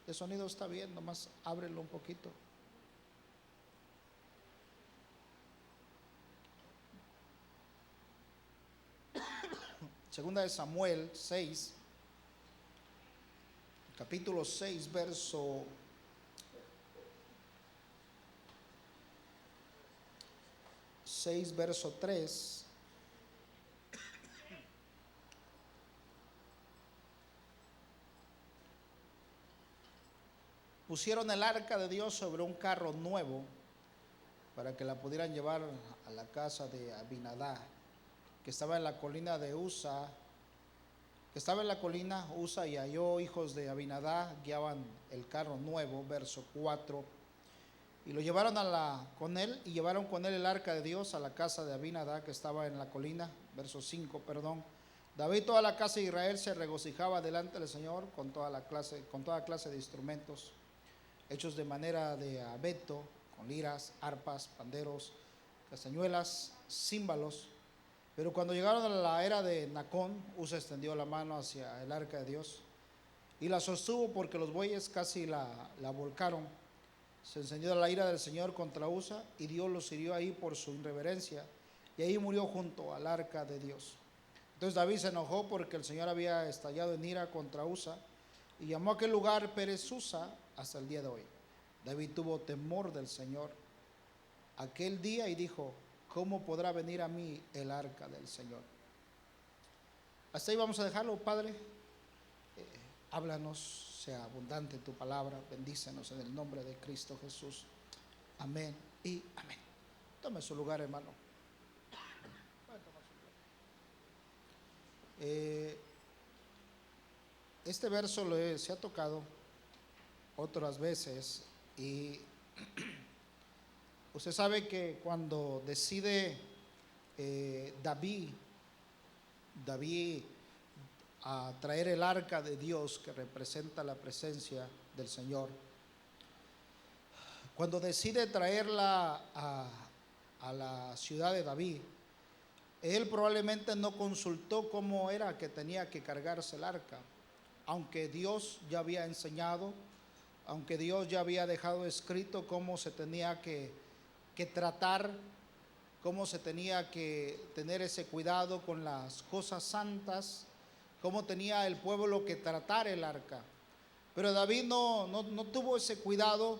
El sonido está bien, nomás ábrelo un poquito. Segunda de Samuel 6, capítulo 6, verso 6, verso 3. Pusieron el arca de Dios sobre un carro nuevo para que la pudieran llevar a la casa de Abinadab, que estaba en la colina de Usa, Usa y Ahio, hijos de Abinadab, guiaban el carro nuevo, verso 4. Y lo llevaron con él, y llevaron con él el arca de Dios a la casa de Abinadab, que estaba en la colina, verso 5, perdón. David y toda la casa de Israel se regocijaba delante del Señor con toda clase de instrumentos hechos de madera de abeto, con liras, arpas, panderos, castañuelas, címbalos. Pero cuando llegaron a la era de Nacón, Usa extendió la mano hacia el arca de Dios y la sostuvo, porque los bueyes casi la volcaron. Se encendió la ira del Señor contra Usa, y Dios los hirió ahí por su irreverencia, y ahí murió junto al arca de Dios. Entonces David se enojó porque el Señor había estallado en ira contra Usa, y llamó a aquel lugar Perez Usa hasta el día de hoy. David tuvo temor del Señor aquel día y dijo: ¿cómo podrá venir a mí el arca del Señor? Hasta ahí vamos a dejarlo, Padre. Háblanos, sea abundante tu palabra, bendícenos en el nombre de Cristo Jesús. Amén y amén. Tome su lugar, hermano. Este verso se ha tocado otras veces, y usted sabe que cuando decide David a traer el arca de Dios, que representa la presencia del Señor, cuando decide traerla a la ciudad de David, él probablemente no consultó cómo era que tenía que cargarse el arca, aunque Dios ya había enseñado, aunque Dios ya había dejado escrito cómo se tenía que tratar, cómo se tenía que tener ese cuidado con las cosas santas, cómo tenía el pueblo que tratar el arca. Pero David no tuvo ese cuidado,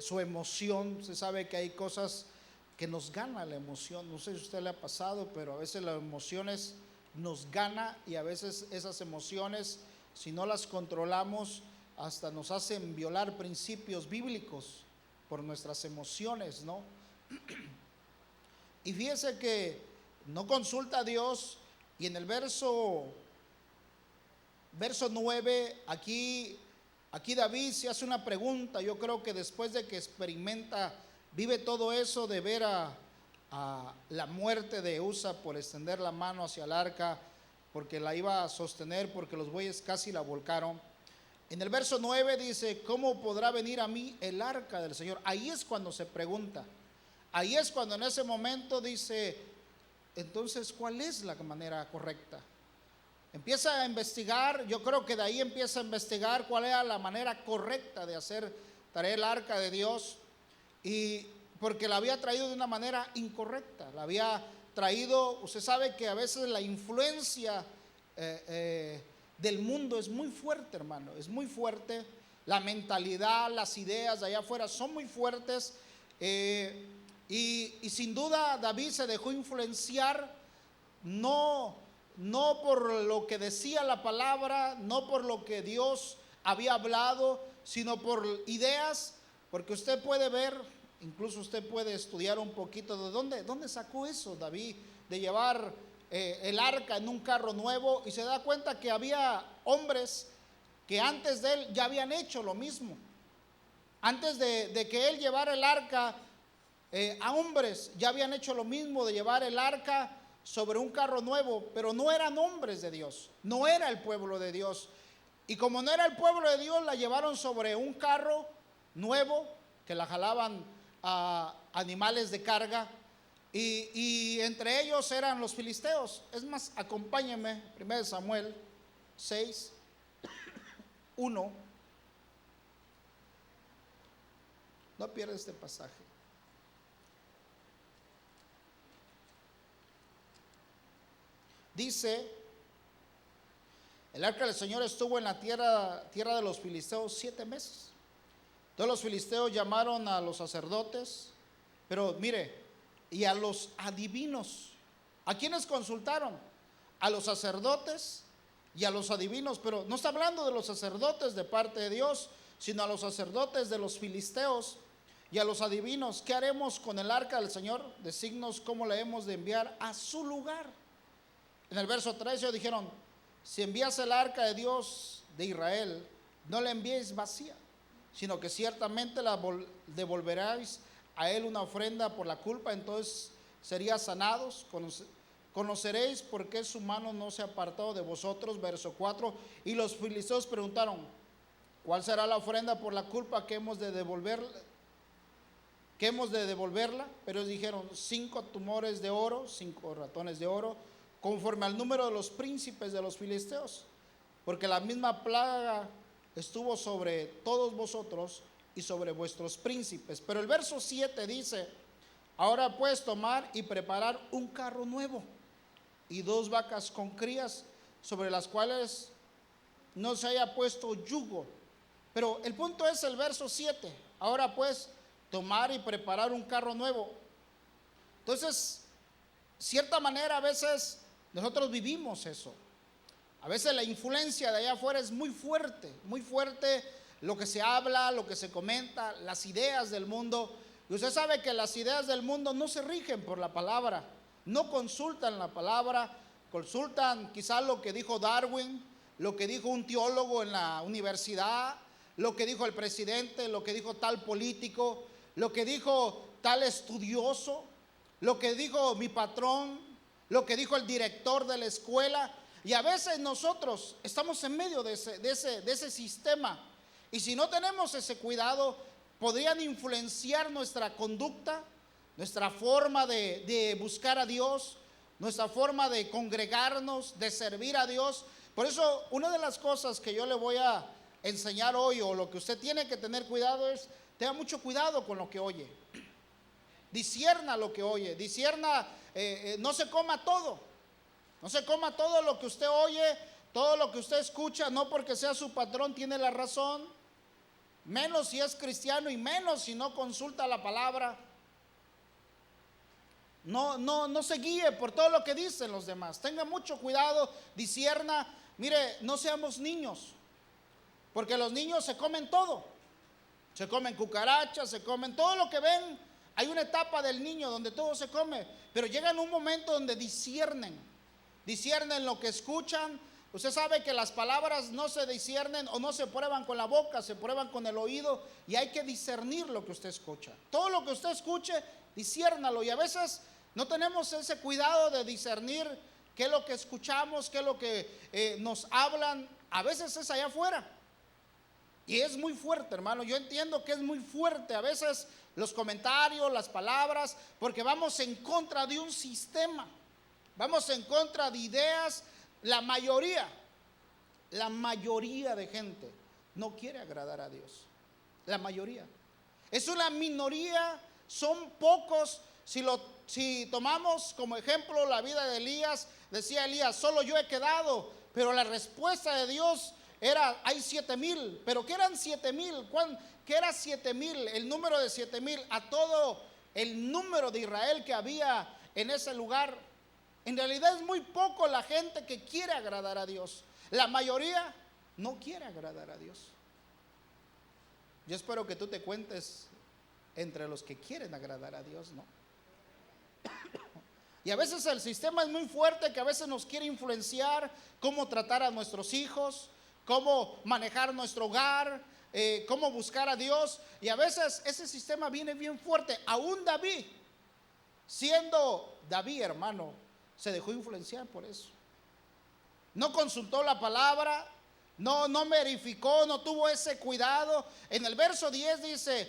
su emoción. Se sabe que hay cosas que nos gana la emoción. No sé si a usted le ha pasado, pero a veces las emociones nos gana, y a veces esas emociones, si no las controlamos, hasta nos hacen violar principios bíblicos por nuestras emociones, ¿no? Y fíjese que no consulta a Dios, y en el verso 9, aquí David se hace una pregunta. Yo creo que después de que vive todo eso de ver a la muerte de Usa por extender la mano hacia el arca, porque la iba a sostener, porque los bueyes casi la volcaron. En el verso 9 dice: ¿cómo podrá venir a mí el arca del Señor? Ahí es cuando se pregunta. Ahí es cuando en ese momento dice: entonces, ¿cuál es la manera correcta? Empieza a investigar. Yo creo que de ahí empieza a investigar cuál era la manera correcta de traer el arca de Dios, y porque la había traído de una manera incorrecta. La había traído, usted sabe que a veces la influencia del mundo es muy fuerte, hermano, es muy fuerte. La mentalidad, las ideas de allá afuera son muy fuertes, y sin duda David se dejó influenciar, no por lo que decía la palabra, no por lo que Dios había hablado, sino por ideas. Porque usted puede ver, incluso usted puede estudiar un poquito de dónde sacó eso David, de llevar el arca en un carro nuevo, y se da cuenta que había hombres que antes de él ya habían hecho lo mismo. Antes de que él llevara el arca, a hombres ya habían hecho lo mismo, de llevar el arca sobre un carro nuevo, pero no eran hombres de Dios, no era el pueblo de Dios. Y como no era el pueblo de Dios, la llevaron sobre un carro nuevo, que la jalaban a animales de carga, y entre ellos eran los filisteos. Es más, acompáñenme, 1 Samuel 6, 1. No pierdas este pasaje. Dice, el arca del Señor estuvo en la tierra de los filisteos 7 meses. Entonces los filisteos llamaron a los sacerdotes, pero mire, y a los adivinos. ¿A quiénes consultaron? A los sacerdotes y a los adivinos, pero no está hablando de los sacerdotes de parte de Dios, sino a los sacerdotes de los filisteos y a los adivinos. ¿Qué haremos con el arca del Señor? De signos, ¿cómo la hemos de enviar a su lugar? En el verso 13 ellos dijeron, si envías el arca de Dios de Israel, no la enviéis vacía, sino que ciertamente la devolveráis a él una ofrenda por la culpa, entonces serías sanados. Conoceréis por qué su mano no se ha apartado de vosotros. Verso 4, y los filisteos preguntaron, ¿cuál será la ofrenda por la culpa que hemos de devolverla? Pero ellos dijeron, 5 tumores de oro, 5 ratones de oro, conforme al número de los príncipes de los filisteos, porque la misma plaga estuvo sobre todos vosotros y sobre vuestros príncipes. Pero el verso 7 dice, ahora puedes tomar y preparar un carro nuevo y 2 vacas con crías, sobre las cuales no se haya puesto yugo. Pero el punto es el verso 7, ahora pues tomar y preparar un carro nuevo. Entonces, cierta manera a veces nosotros vivimos eso. A veces la influencia de allá afuera es muy fuerte lo que se habla, lo que se comenta, las ideas del mundo. Y usted sabe que las ideas del mundo no se rigen por la palabra, no consultan la palabra, consultan quizás lo que dijo Darwin, lo que dijo un teólogo en la universidad, lo que dijo el presidente, lo que dijo tal político, lo que dijo tal estudioso, lo que dijo mi patrón, lo que dijo el director de la escuela. Y a veces nosotros estamos en medio de ese sistema, y si no tenemos ese cuidado, podrían influenciar nuestra conducta, nuestra forma de buscar a Dios, nuestra forma de congregarnos, de servir a Dios. Por eso una de las cosas que yo le voy a enseñar hoy, o lo que usted tiene que tener cuidado, es tenga mucho cuidado con lo que oye. Discierna lo que oye, discierna, no se coma todo. No se coma todo lo que usted oye, todo lo que usted escucha, no porque sea su patrón tiene la razón, menos si es cristiano y menos si no consulta la palabra. No se guíe por todo lo que dicen los demás. Tenga mucho cuidado, discierna. Mire, no seamos niños, porque los niños se comen todo. Se comen cucarachas, se comen todo lo que ven. Hay una etapa del niño donde todo se come, pero llega en un momento donde disciernen lo que escuchan. Usted sabe que las palabras no se disciernen o no se prueban con la boca, se prueban con el oído, y hay que discernir lo que usted escucha. Todo lo que usted escuche, disciérnalo, y a veces no tenemos ese cuidado de discernir qué es lo que escuchamos, qué es lo que nos hablan. A veces es allá afuera, y es muy fuerte, hermano. Yo entiendo que es muy fuerte a veces los comentarios, las palabras, porque vamos en contra de un sistema. Vamos en contra de ideas. La mayoría de gente no quiere agradar a Dios. La mayoría. Es una minoría, son pocos. Si tomamos como ejemplo la vida de Elías, decía Elías, solo yo he quedado. Pero la respuesta de Dios era, hay 7,000. ¿Pero qué eran 7,000? ¿Qué era 7,000? El número de 7,000 a todo el número de Israel que había en ese lugar. En realidad es muy poco la gente que quiere agradar a Dios. La mayoría no quiere agradar a Dios. Yo espero que tú te cuentes entre los que quieren agradar a Dios, ¿no? Y a veces el sistema es muy fuerte, que a veces nos quiere influenciar cómo tratar a nuestros hijos, cómo manejar nuestro hogar, cómo buscar a Dios. Y a veces ese sistema viene bien fuerte. Aún David, siendo David, hermano, se dejó influenciar por eso. No consultó la palabra, no verificó, no tuvo ese cuidado. En el verso 10 dice,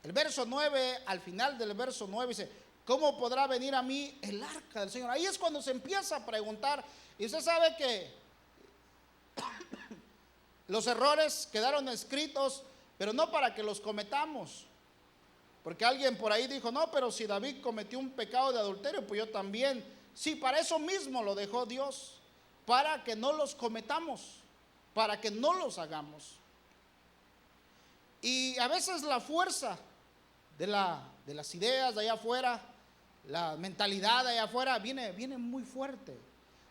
el verso 9, al final del verso 9 dice, ¿cómo podrá venir a mí el arca del Señor? Ahí es cuando se empieza a preguntar. Y usted sabe que Los errores quedaron escritos, pero no para que los cometamos. Porque alguien por ahí dijo, no, pero si David cometió un pecado de adulterio, pues yo también. Sí, para eso mismo lo dejó Dios, para que no los cometamos, para que no los hagamos. Y a veces la fuerza de las ideas de allá afuera, la mentalidad de allá afuera viene muy fuerte.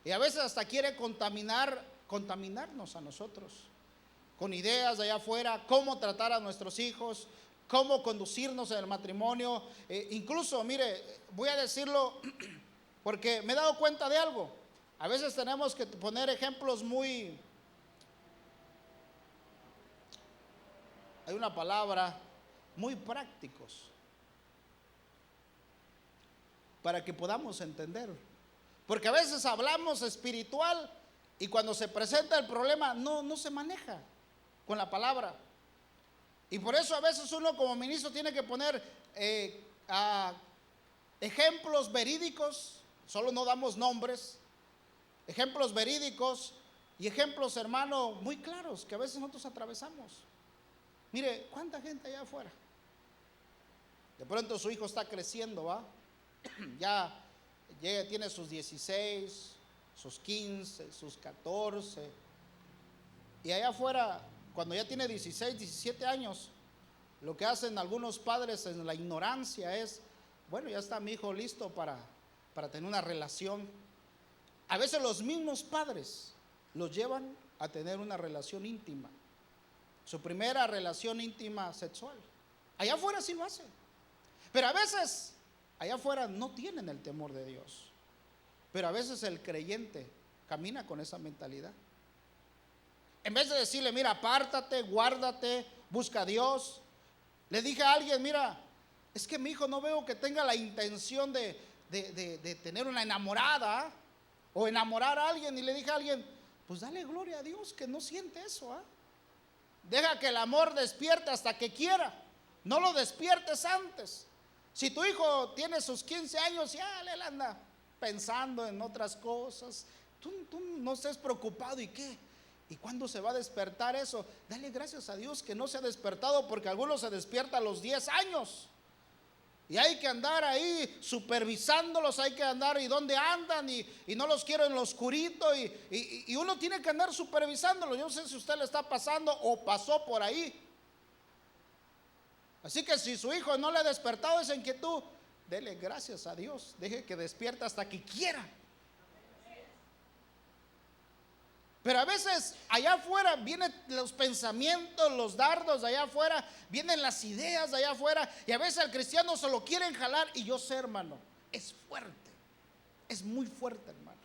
Y a veces hasta quiere contaminarnos a nosotros con ideas de allá afuera, cómo tratar a nuestros hijos, cómo conducirnos en el matrimonio. Incluso, mire, voy a decirlo porque me he dado cuenta de algo. A veces tenemos que poner ejemplos hay una palabra, muy prácticos, para que podamos entender. Porque a veces hablamos espiritual y cuando se presenta el problema no se maneja con la palabra. Y por eso a veces uno como ministro tiene que poner ejemplos verídicos, solo no damos nombres, ejemplos verídicos y ejemplos, hermano, muy claros que a veces nosotros atravesamos. Mire, ¿cuánta gente allá afuera? De pronto su hijo está creciendo, ¿va? Ya tiene sus 16, sus 15, sus 14. Y allá afuera, cuando ya tiene 16, 17 años, lo que hacen algunos padres en la ignorancia es, bueno, ya está mi hijo listo para tener una relación. A veces los mismos padres los llevan a tener una relación íntima, su primera relación íntima sexual. Allá afuera sí lo hacen, pero a veces allá afuera no tienen el temor de Dios. Pero a veces el creyente camina con esa mentalidad. En vez de decirle, mira, apártate, guárdate, busca a Dios. Le dije a alguien, mira, es que mi hijo no veo que tenga la intención de tener una enamorada o enamorar a alguien. Y le dije a alguien, pues dale gloria a Dios que no siente eso, ¿ah? Deja que el amor despierte hasta que quiera. No lo despiertes antes. Si tu hijo tiene sus 15 años, ya él anda pensando en otras cosas. Tú no estés preocupado. ¿Y qué? ¿Y cuándo se va a despertar eso? Dale gracias a Dios que no se ha despertado, porque algunos se despiertan a los 10 años. Y hay que andar ahí supervisándolos, hay que andar y dónde andan y no los quiero en lo oscurito y uno tiene que andar supervisándolos. Yo no sé si a usted le está pasando o pasó por ahí. Así que si su hijo no le ha despertado esa inquietud, dele gracias a Dios, deje que despierte hasta que quiera. Pero a veces allá afuera vienen los pensamientos, los dardos de allá afuera, vienen las ideas de allá afuera, y a veces al cristiano se lo quieren jalar. Y yo sé, hermano, es fuerte, es muy fuerte, hermano.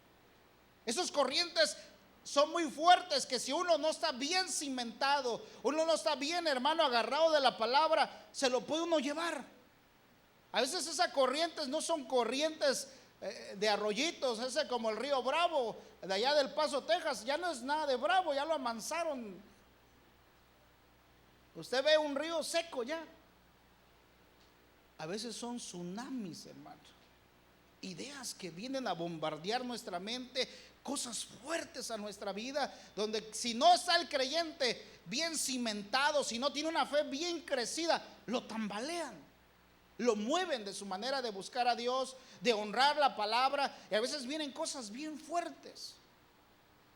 Esos corrientes son muy fuertes, que si uno no está bien cimentado, uno no está bien, hermano, agarrado de la palabra, se lo puede uno llevar. A veces esas corrientes no son corrientes de arroyitos, ese como el río Bravo de allá del Paso, Texas, ya no es nada de Bravo, ya lo amansaron. Usted ve un río seco ya. A veces son tsunamis, hermano, ideas que vienen a bombardear nuestra mente, cosas fuertes a nuestra vida, donde si no está el creyente bien cimentado, si no tiene una fe bien crecida, lo tambalean, lo mueven de su manera de buscar a Dios, de honrar la palabra. Y a veces vienen cosas bien fuertes.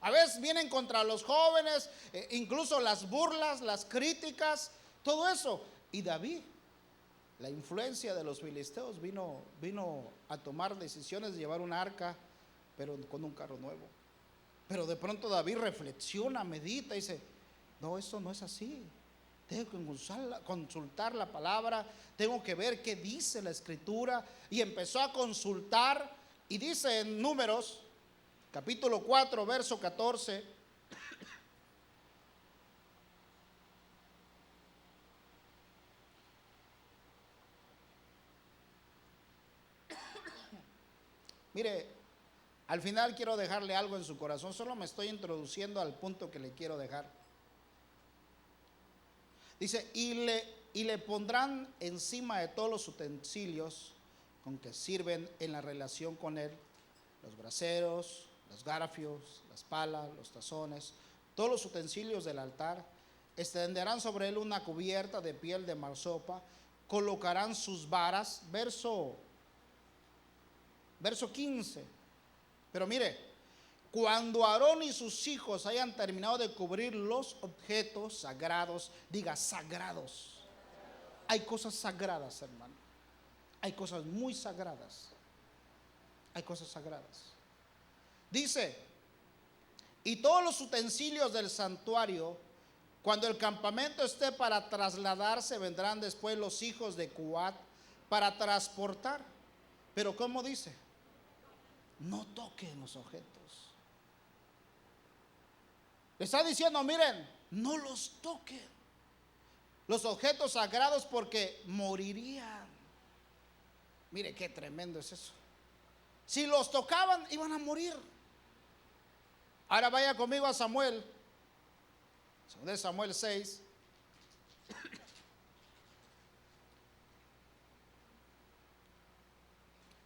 A veces vienen contra los jóvenes, incluso las burlas, las críticas, todo eso. Y David, la influencia de los filisteos, vino a tomar decisiones de llevar un arca, pero con un carro nuevo. Pero de pronto David reflexiona, medita y dice, no, esto no es así. Tengo que consultar la palabra, tengo que ver qué dice la escritura. Y empezó a consultar, y dice en Números capítulo 4 verso 14: mire, al final quiero dejarle algo en su corazón, solo me estoy introduciendo al punto que le quiero dejar. Dice, y le pondrán encima de todos los utensilios con que sirven en la relación con él, los braseros, los garfios, las palas, los tazones, todos los utensilios del altar, extenderán sobre él una cubierta de piel de marsopa, colocarán sus varas, verso 15. Pero mire, cuando Aarón y sus hijos hayan terminado de cubrir los objetos sagrados, diga sagrados. Hay cosas sagradas, hermano. Hay cosas muy sagradas. Hay cosas sagradas. Dice, y todos los utensilios del santuario, cuando el campamento esté para trasladarse, vendrán después los hijos de Coat para transportar. Pero ¿cómo dice? No toquen los objetos. Le está diciendo, miren, no los toquen. Los objetos sagrados, porque morirían. Mire qué tremendo es eso. Si los tocaban, iban a morir. Ahora vaya conmigo a Samuel. De Samuel 6.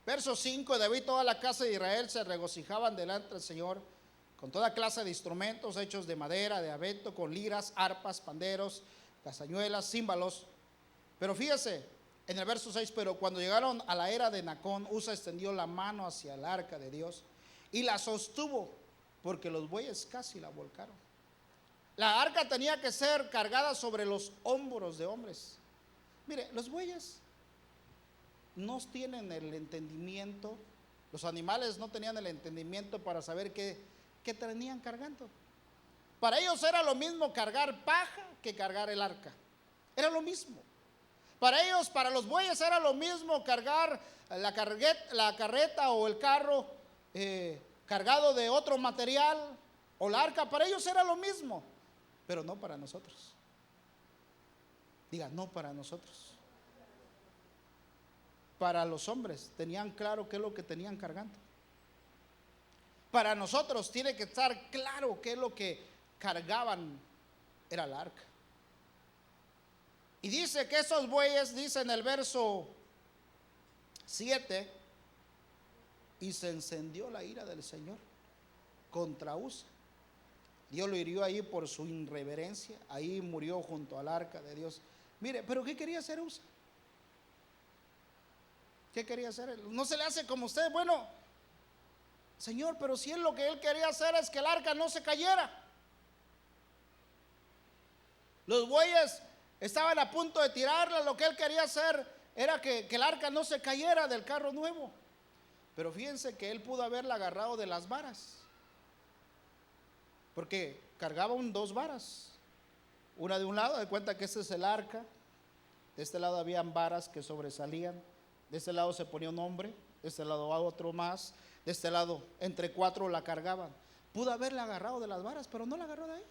Verso 5. David y toda la casa de Israel se regocijaban delante del Señor con toda clase de instrumentos hechos de madera, de abeto, con liras, arpas, panderos, castañuelas, címbalos. Pero fíjese, en el verso 6, pero cuando llegaron a la era de Nacón, Usa extendió la mano hacia el arca de Dios y la sostuvo, porque los bueyes casi la volcaron. La arca tenía que ser cargada sobre los hombros de hombres. Mire, los bueyes no tienen el entendimiento, los animales no tenían el entendimiento para saber qué tenían cargando. Para ellos era lo mismo cargar paja que cargar el arca. Era lo mismo. Para ellos, para los bueyes era lo mismo cargar la carreta o el carro cargado de otro material o la arca. Para ellos era lo mismo, pero no para nosotros. Diga, no para nosotros. Para los hombres tenían claro qué es lo que tenían cargando. Para nosotros tiene que estar claro qué es lo que cargaban, era el arca. Y dice que esos bueyes, dice en el verso 7, y se encendió la ira del Señor contra Usa. Dios lo hirió ahí por su irreverencia, ahí murió junto al arca de Dios. Mire, pero ¿qué quería hacer Usa? ¿Qué quería hacer él? No se le hace como usted, bueno, Señor, pero si él lo que él quería hacer es que el arca no se cayera. Los bueyes estaban a punto de tirarla, lo que él quería hacer era que el arca no se cayera del carro nuevo. Pero fíjense que él pudo haberla agarrado de las varas, porque cargaba dos varas, una de un lado, de cuenta que este es el arca, de este lado habían varas que sobresalían, de este lado se ponía un hombre, de este lado otro más, de este lado entre cuatro la cargaban. Pudo haberla agarrado de las varas, pero no la agarró de ahí.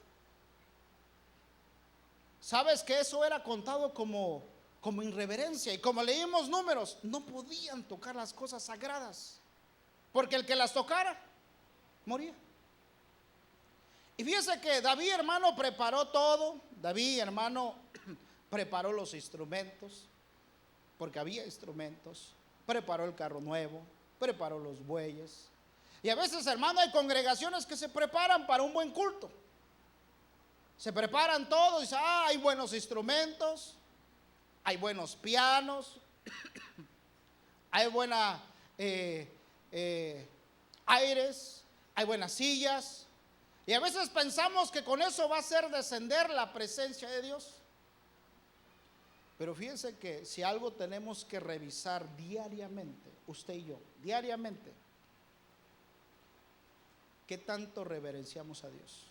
¿Sabes que eso era contado como irreverencia? Y como leímos Números, no podían tocar las cosas sagradas, porque el que las tocara moría. Y fíjese que David, hermano, preparó todo. David, hermano, preparó los instrumentos, porque había instrumentos. Preparó el carro nuevo, preparó los bueyes. Y a veces, hermano, hay congregaciones que se preparan para un buen culto. Se preparan todos y dicen, hay buenos instrumentos, hay buenos pianos, hay buena aires, hay buenas sillas. Y a veces pensamos que con eso va a hacer descender la presencia de Dios. Pero fíjense que si algo tenemos que revisar diariamente, usted y yo, diariamente, ¿qué tanto reverenciamos a Dios?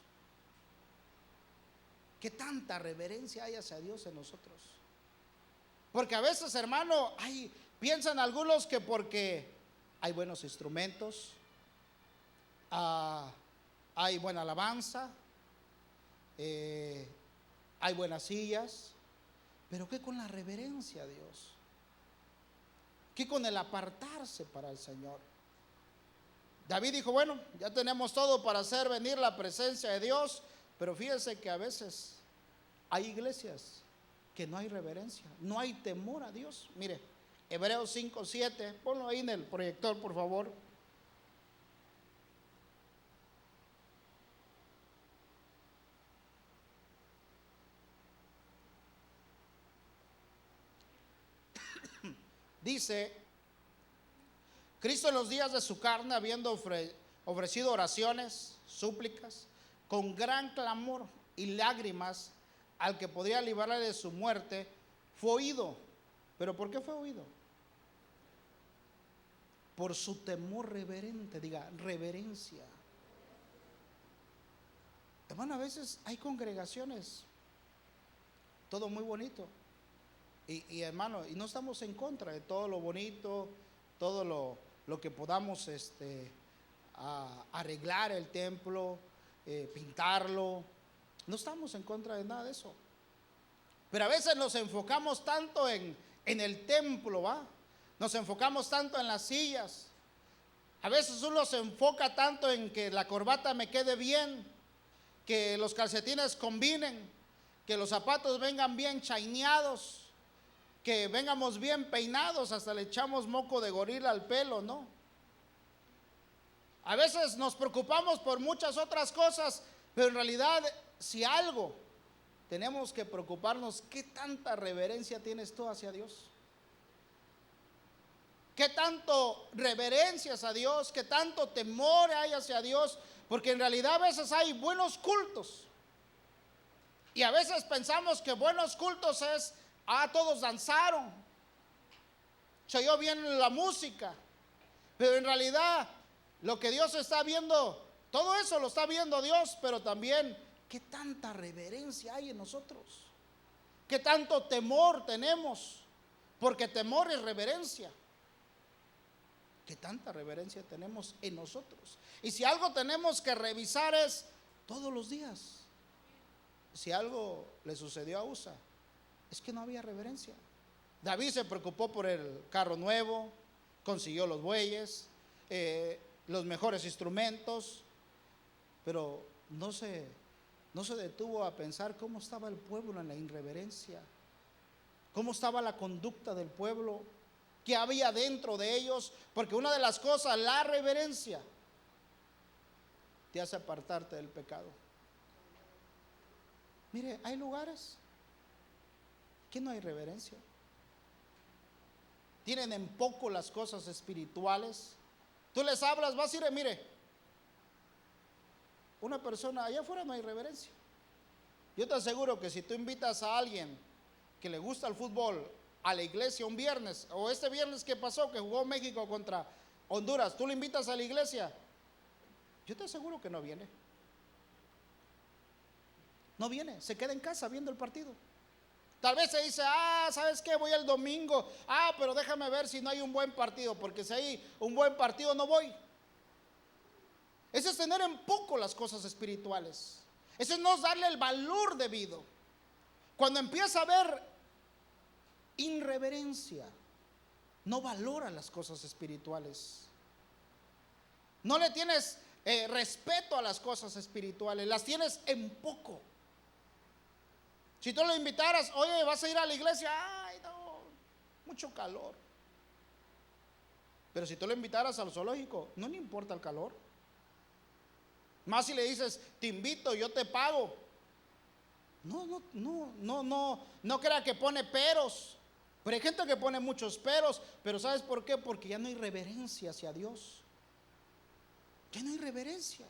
¿Qué tanta reverencia hay hacia Dios en nosotros? Porque a veces, hermano, piensan algunos que porque hay buenos instrumentos, hay buena alabanza, hay buenas sillas, pero ¿qué con la reverencia a Dios? ¿Qué con el apartarse para el Señor? David dijo, bueno, ya tenemos todo para hacer venir la presencia de Dios, pero fíjese que a veces hay iglesias que no hay reverencia, no hay temor a Dios. Mire, Hebreos 5:7, ponlo ahí en el proyector, por favor. Dice, Cristo en los días de su carne, habiendo ofrecido oraciones, súplicas, con gran clamor y lágrimas al que podría librarle de su muerte, fue oído. ¿Pero por qué fue oído? Por su temor reverente, diga, reverencia. Hermano, a veces hay congregaciones, todo muy bonito. Y hermano, y no estamos en contra de todo lo bonito, todo lo que podamos arreglar el templo, pintarlo. No estamos en contra de nada de eso. Pero a veces nos enfocamos tanto en el templo, ¿va? Nos enfocamos tanto en las sillas. A veces uno se enfoca tanto en que la corbata me quede bien, que los calcetines combinen, que los zapatos vengan bien chaineados, que vengamos bien peinados, hasta le echamos moco de gorila al pelo, ¿no? A veces nos preocupamos por muchas otras cosas, pero en realidad, si algo tenemos que preocuparnos, ¿qué tanta reverencia tienes tú hacia Dios? ¿Qué tanto reverencias a Dios? ¿Qué tanto temor hay hacia Dios? Porque en realidad a veces hay buenos cultos. Y a veces pensamos que buenos cultos es, todos danzaron, se oyó bien la música. Pero en realidad lo que Dios está viendo, todo eso lo está viendo Dios, pero también qué tanta reverencia hay en nosotros. Qué tanto temor tenemos, porque temor es reverencia. Qué tanta reverencia tenemos en nosotros. Y si algo tenemos que revisar es todos los días. Si algo le sucedió a Usa, es que no había reverencia. David se preocupó por el carro nuevo, consiguió los bueyes, los mejores instrumentos, pero no se detuvo a pensar cómo estaba el pueblo en la irreverencia, cómo estaba la conducta del pueblo, qué había dentro de ellos, porque una de las cosas, la reverencia, te hace apartarte del pecado. Mire, hay lugares que no hay reverencia. Tienen en poco las cosas espirituales. Tú les hablas, vas a ir, mire, una persona, allá afuera no hay reverencia. Yo te aseguro que si tú invitas a alguien que le gusta el fútbol a la iglesia un viernes, o este viernes que pasó, que jugó México contra Honduras, tú le invitas a la iglesia, yo te aseguro que no viene. No viene, se queda en casa viendo el partido. Tal vez se dice, ¿sabes qué? Voy el domingo. Pero déjame ver si no hay un buen partido, porque si hay un buen partido no voy. Eso es tener en poco las cosas espirituales. Eso es no darle el valor debido. Cuando empieza a haber irreverencia, no valora las cosas espirituales. No le tienes respeto a las cosas espirituales, las tienes en poco. Si tú lo invitaras, oye, vas a ir a la iglesia, no, mucho calor. Pero si tú lo invitaras al zoológico, no le importa el calor. Más si le dices, te invito, yo te pago. No crea que pone peros. Pero hay gente que pone muchos peros. Pero ¿sabes por qué? Porque ya no hay reverencia hacia Dios. Ya no hay reverencia.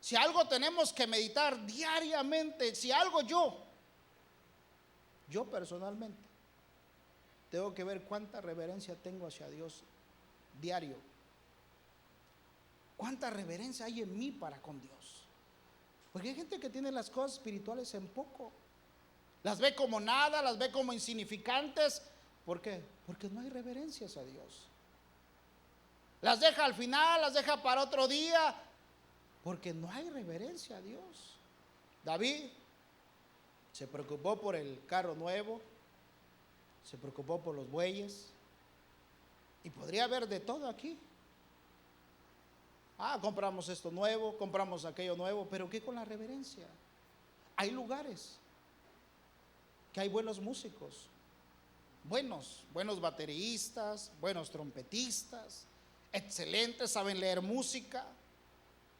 Si algo tenemos que meditar diariamente, si algo yo personalmente tengo que ver cuánta reverencia tengo hacia Dios diario. Cuánta reverencia hay en mí para con Dios. Porque hay gente que tiene las cosas espirituales en poco. Las ve como nada, las ve como insignificantes. ¿Por qué? Porque no hay reverencias a Dios. Las deja al final, las deja para otro día, porque no hay reverencia a Dios. David se preocupó por el carro nuevo, se preocupó por los bueyes, y podría haber de todo aquí. Compramos esto nuevo, compramos aquello nuevo, pero ¿qué con la reverencia? Hay lugares que hay buenos músicos, buenos bateristas, buenos trompetistas, excelentes, saben leer música,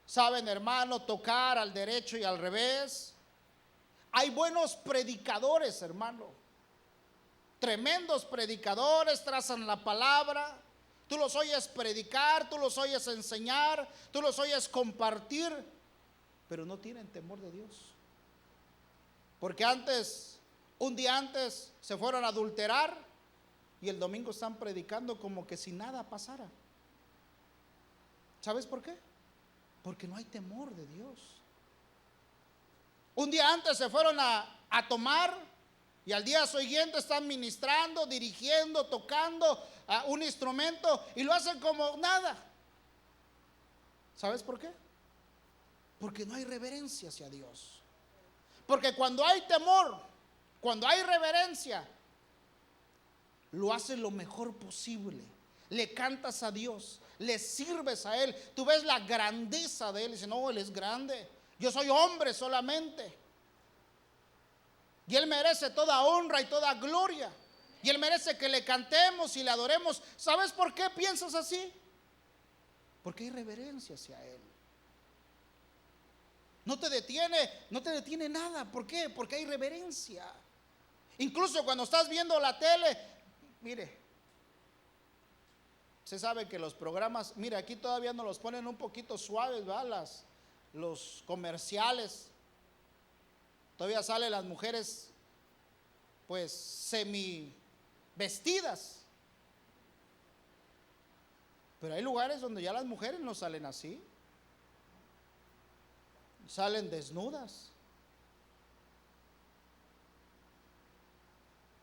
saben, hermano, tocar al derecho y al revés. Hay buenos predicadores, hermano. tremendos predicadores, trazan la palabra, tú los oyes predicar, tú los oyes enseñar, tú los oyes compartir, pero no tienen temor de Dios. Porque un día antes se fueron a adulterar y el domingo están predicando como que si nada pasara. ¿Sabes por qué? Porque no hay temor de Dios. Un día antes se fueron a tomar y al día siguiente están ministrando, dirigiendo, tocando un instrumento y lo hacen como nada. ¿Sabes por qué? Porque no hay reverencia hacia Dios. Porque cuando hay temor, cuando hay reverencia, lo haces lo mejor posible. Le cantas a Dios, le sirves a Él. Tú ves la grandeza de Él y dices, no, Él es grande. Yo soy hombre solamente. Y Él merece toda honra y toda gloria. Y Él merece que le cantemos y le adoremos. ¿Sabes por qué piensas así? Porque hay reverencia hacia Él. No te detiene nada. ¿Por qué? Porque hay reverencia. Incluso cuando estás viendo la tele, mire, se sabe que los programas, mire, aquí todavía nos los ponen un poquito suaves, ¿verdad? Los comerciales. Todavía salen las mujeres pues semi vestidas. Pero hay lugares donde ya las mujeres no salen así. Salen desnudas.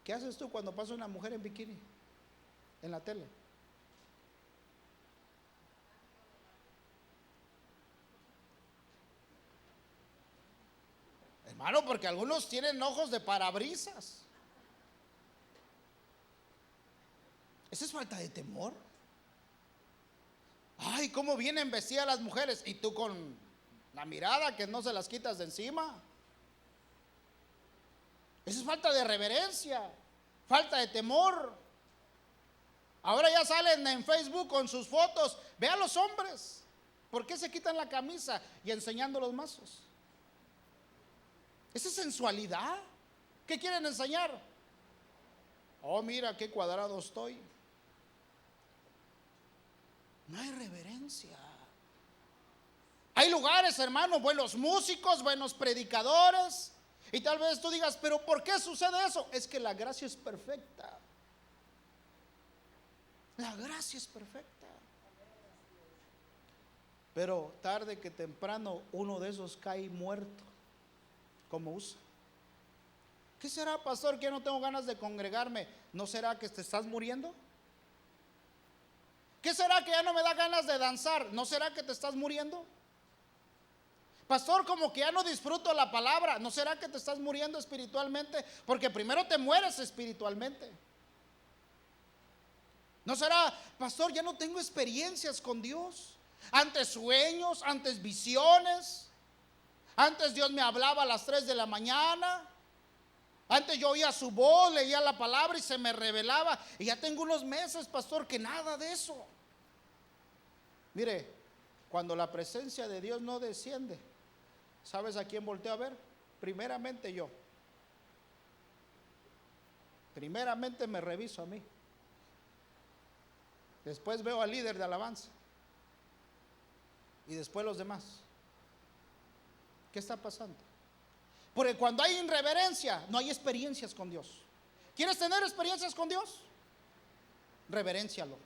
¿Qué haces tú cuando pasa una mujer en bikini en la tele? Hermano, porque algunos tienen ojos de parabrisas. Esa es falta de temor. Ay, cómo vienen vestidas las mujeres y tú con la mirada que no se las quitas de encima. Esa es falta de reverencia, falta de temor. Ahora ya salen en Facebook con sus fotos. Ve a los hombres, ¿por qué se quitan la camisa y enseñando los mazos? Esa es sensualidad. ¿Qué quieren enseñar? Oh, mira qué cuadrado estoy. No hay reverencia. Hay lugares, hermano, buenos músicos, buenos predicadores. Y tal vez tú digas, pero ¿por qué sucede eso? Es que la gracia es perfecta. La gracia es perfecta. Pero tarde que temprano uno de esos cae muerto, como usa. ¿Qué será, pastor, que no tengo ganas de congregarme? ¿No será que te estás muriendo? ¿Qué será que ya no me da ganas de danzar? ¿No será que te estás muriendo? Pastor, como que ya no disfruto la palabra. ¿No será que te estás muriendo espiritualmente? Porque primero te mueres espiritualmente. ¿No será, pastor, ya no tengo experiencias con Dios? Antes sueños, antes visiones. Antes Dios me hablaba a las 3 de la mañana. Antes yo oía su voz, leía la palabra y se me revelaba. Y ya tengo unos meses, pastor, que nada de eso. Mire, cuando la presencia de Dios no desciende, ¿sabes a quién volteo a ver? Primeramente yo. Primeramente me reviso a mí. Después veo al líder de alabanza. Y después los demás. ¿Qué está pasando? Porque cuando hay irreverencia, no hay experiencias con Dios. ¿Quieres tener experiencias con Dios? Reveréncialo.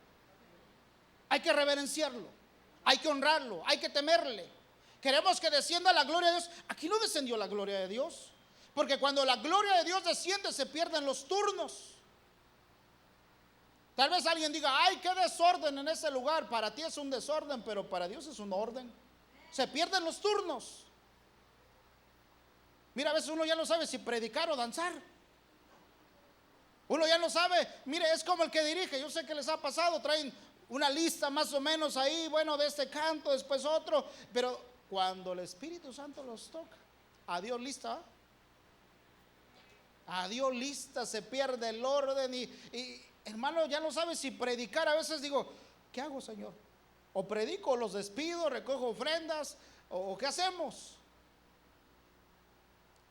Hay que reverenciarlo. Hay que honrarlo. Hay que temerle. Queremos que descienda la gloria de Dios. Aquí no descendió la gloria de Dios. Porque cuando la gloria de Dios desciende, se pierden los turnos. Tal vez alguien diga, ay, qué desorden en ese lugar. Para ti es un desorden, pero para Dios es un orden. Se pierden los turnos. Mira, a veces uno ya no sabe si predicar o danzar. Uno ya no sabe. Mire, es como el que dirige. Yo sé que les ha pasado. Traen una lista más o menos ahí. Bueno, de este canto, después otro. Pero cuando el Espíritu Santo los toca, adiós lista. Adiós lista, se pierde el orden. Y hermano, ya no sabe si predicar. A veces digo, ¿qué hago, Señor? O predico, o los despido, recojo ofrendas, o ¿qué hacemos?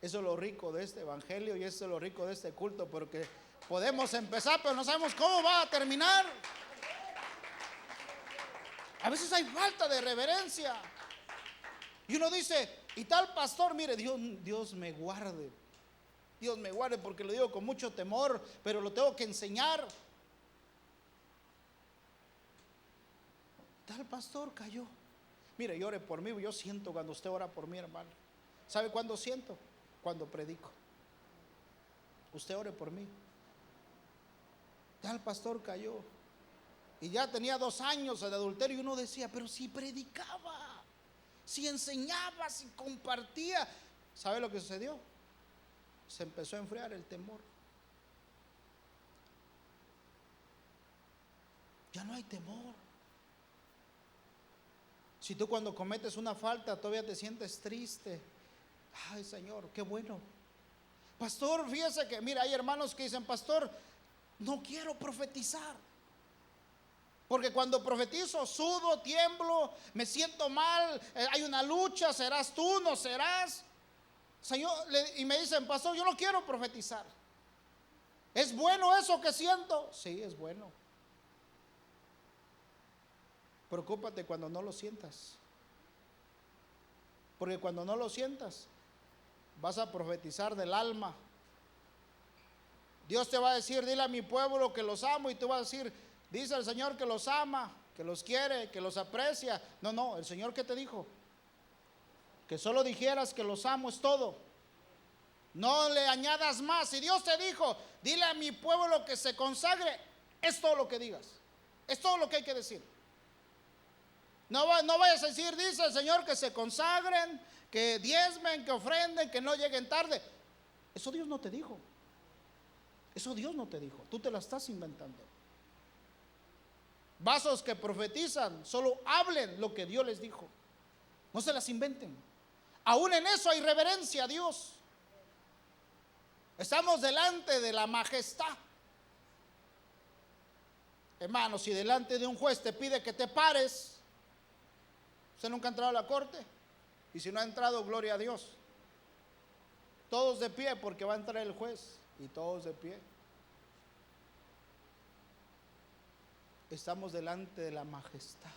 Eso es lo rico de este evangelio y eso es lo rico de este culto, porque Podemos empezar, pero no sabemos cómo va a terminar. A veces hay falta de reverencia. Y uno dice, y tal pastor, mire, Dios me guarde. Dios me guarde, porque lo digo con mucho temor, pero lo tengo que enseñar. Tal pastor cayó. Mire, y ore por mí. Yo siento cuando usted ora por mí, hermano. ¿Sabe cuándo siento? Cuando predico. Usted ore por mí. Tal pastor cayó. Y ya tenía 2 años de adulterio. Y uno decía, pero si predicaba, si enseñaba, si compartía. ¿Sabe lo que sucedió? Se empezó a enfriar el temor. Ya no hay temor. Si tú cuando cometes una falta todavía te sientes triste, ay Señor, qué bueno. Pastor, fíjese que, mira, hay hermanos que dicen, pastor, no quiero profetizar, porque cuando profetizo sudo, tiemblo, me siento mal, hay una lucha, serás tú, no serás. Señor, y me dicen, pastor, yo no quiero profetizar. ¿Es bueno eso que siento? Sí, es bueno. Preocúpate cuando no lo sientas, porque cuando no lo sientas vas a profetizar del alma. Dios te va a decir, dile a mi pueblo que los amo, y tú vas a decir, dice el Señor que los ama, que los quiere, que los aprecia. No, el Señor, ¿qué te dijo? Que solo dijeras que los amo, es todo. No le añadas más. Si Dios te dijo, dile a mi pueblo que se consagre, es todo lo que digas, es todo lo que hay que decir. No vayas a decir, dice el Señor que se consagren, que diezmen, que ofrenden, que no lleguen tarde. Eso Dios no te dijo. Eso Dios no te dijo. Tú te la estás inventando. Vasos que profetizan, solo hablen lo que Dios les dijo. No se las inventen. Aún en eso hay reverencia a Dios. Estamos delante de la majestad. Hermano, si delante de un juez te pide que te pares, usted nunca ha entrado a la corte, y si no ha entrado, gloria a Dios. Todos de pie, porque va a entrar el juez, y todos de pie. Estamos delante de la majestad.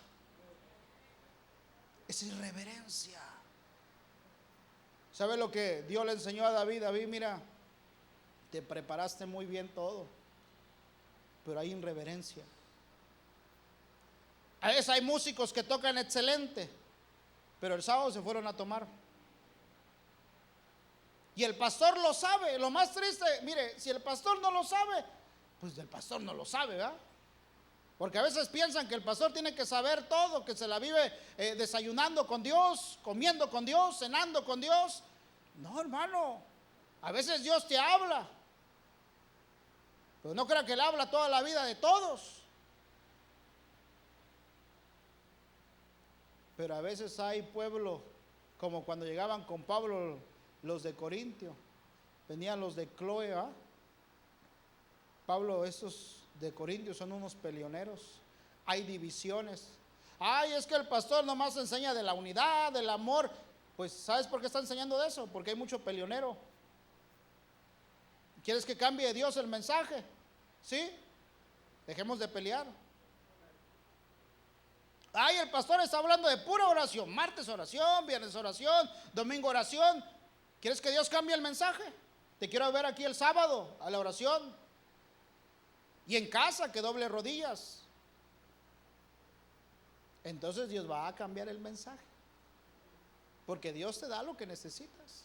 Es irreverencia. ¿Sabe lo que Dios le enseñó a David? David, mira, te preparaste muy bien todo, pero hay irreverencia. A veces hay músicos que tocan excelente, pero el sábado se fueron a tomar. Y el pastor lo sabe. Lo más triste, mire, si el pastor no lo sabe, pues el pastor no lo sabe, ¿verdad? Porque a veces piensan que el pastor tiene que saber todo, que se la vive desayunando con Dios, comiendo con Dios, cenando con Dios. No, hermano, a veces Dios te habla, pero no crea que Él habla toda la vida de todos. Pero a veces hay pueblo, como cuando llegaban con Pablo los de Corintio, venían los de Cloe, ¿eh? Pablo, esos de Corintio son unos peleoneros, hay divisiones. Ay, es que el pastor nomás enseña de la unidad, del amor. Pues ¿sabes por qué está enseñando de eso? Porque hay mucho peleonero. ¿Quieres que cambie Dios el mensaje? ¿Sí? Dejemos de pelear. Ay, el pastor está hablando de pura oración, martes oración, viernes oración, domingo oración. ¿Quieres que Dios cambie el mensaje? Te quiero ver aquí el sábado a la oración. Y en casa que doble rodillas. Entonces Dios va a cambiar el mensaje, porque Dios te da lo que necesitas.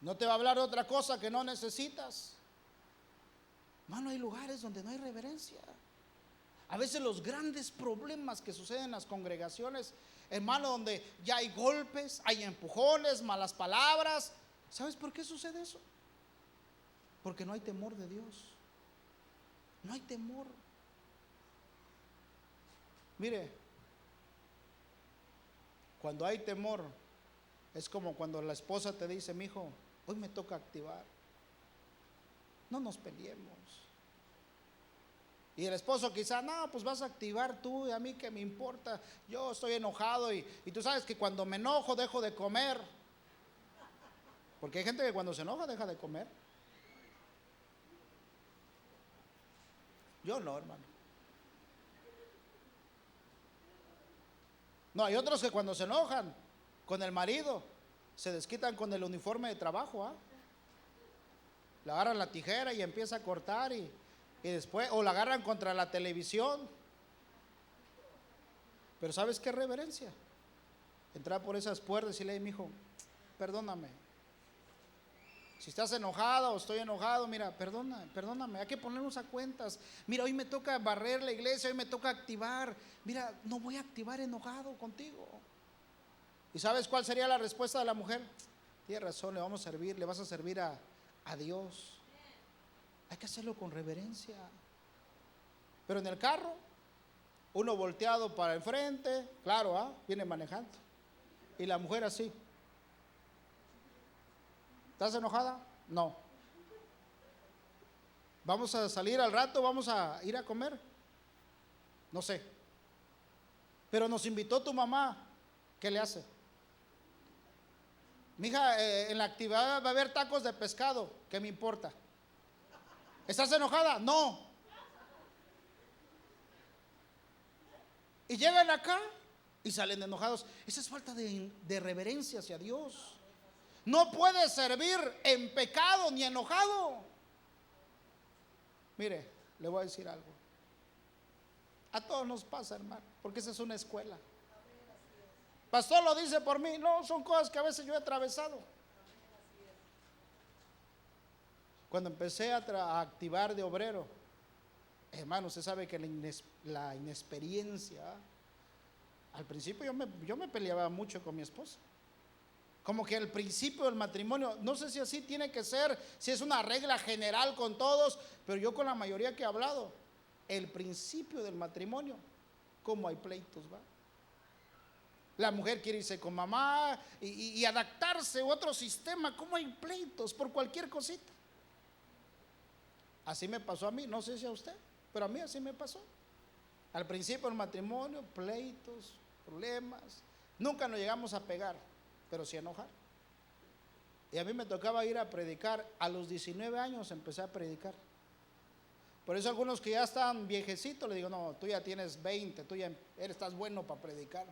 No te va a hablar de otra cosa que no necesitas. Hermano, hay lugares donde no hay reverencia. A veces los grandes problemas que suceden en las congregaciones, hermano, donde ya hay golpes, hay empujones, malas palabras. ¿Sabes por qué sucede eso? Porque no hay temor de Dios. No hay temor. Mire, cuando hay temor, es como cuando la esposa te dice, mijo, hoy me toca activar, no nos peleemos. Y el esposo quizá, no, pues vas a activar tú, y a mí qué me importa, yo estoy enojado, y tú sabes que cuando me enojo dejo de comer, porque hay gente que cuando se enoja deja de comer. Yo no, hermano. No, hay otros que cuando se enojan con el marido, se desquitan con el uniforme de trabajo, ¿ah? Le agarran la tijera y empieza a cortar y después, o la agarran contra la televisión. Pero ¿sabes qué reverencia? Entrar por esas puertas y decirle: mi hijo, perdóname. Si estás enojado o estoy enojado, mira, perdóname, hay que ponernos a cuentas. Mira, hoy me toca barrer la iglesia, hoy me toca activar. Mira, no voy a activar enojado contigo. ¿Y sabes cuál sería la respuesta de la mujer? Tienes razón, le vamos a servir, le vas a servir a Dios. Hay que hacerlo con reverencia. Pero en el carro, uno volteado para enfrente, claro, viene manejando. Y la mujer así. ¿Estás enojada? No. ¿Vamos a salir al rato? ¿Vamos a ir a comer? No sé. Pero nos invitó tu mamá. ¿Qué le hace? Mija, en la actividad va a haber tacos de pescado. ¿Qué me importa? ¿Estás enojada? No. Y llegan acá y salen enojados. Esa es falta de reverencia hacia Dios. No puedes servir en pecado ni enojado. Mire, le voy a decir algo. A todos nos pasa, hermano, porque esa es una escuela. Pastor lo dice por mí. No, son cosas que a veces yo he atravesado. Cuando empecé a activar de obrero, hermano, usted sabe que la inexperiencia, al principio yo me peleaba mucho con mi esposa. Como que el principio del matrimonio, no sé si así tiene que ser, si es una regla general con todos, pero yo con la mayoría que he hablado, el principio del matrimonio, como hay pleitos, ¿va? La mujer quiere irse con mamá y adaptarse a otro sistema, como hay pleitos por cualquier cosita. Así me pasó a mí, no sé si a usted, pero a mí así me pasó. Al principio del matrimonio, pleitos, problemas, nunca nos llegamos a pegar, pero sí a enojar. Y a mí me tocaba ir a predicar. A los 19 años empecé a predicar. Por eso algunos que ya están viejecitos, le digo: no, tú ya tienes 20, tú ya estás bueno para predicar.